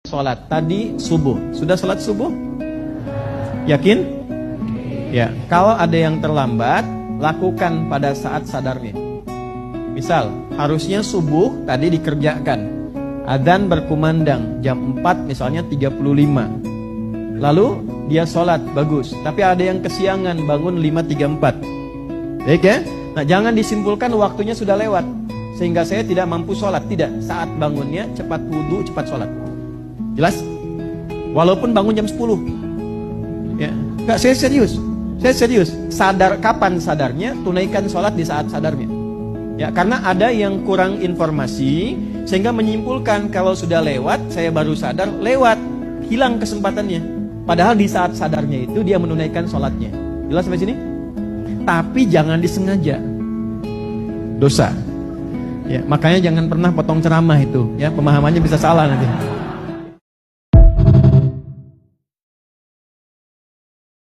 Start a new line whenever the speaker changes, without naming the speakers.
Sholat tadi subuh. Sudah sholat subuh? Yakin? Ya. Kalau ada yang terlambat, lakukan pada saat sadarnya. Misal, harusnya subuh tadi dikerjakan. Adzan berkumandang jam 4 misalnya 35. Lalu dia sholat, bagus. Tapi ada yang kesiangan bangun 5.34. Baik ya? Nah, jangan disimpulkan waktunya sudah lewat sehingga saya tidak mampu sholat. Tidak, saat bangunnya cepat wudhu, cepat sholat. Jelas? Walaupun bangun jam 10. Ya, enggak, saya serius. Saya serius. Sadar, kapan sadarnya? Tunaikan sholat di saat sadarnya. Ya, karena ada yang kurang informasi sehingga menyimpulkan kalau sudah lewat, saya baru sadar, lewat, hilang kesempatannya. Padahal di saat sadarnya itu dia menunaikan sholatnya. Jelas sampai sini? Tapi jangan disengaja. Dosa. Ya, makanya jangan pernah potong ceramah itu. Ya, pemahamannya bisa salah nanti.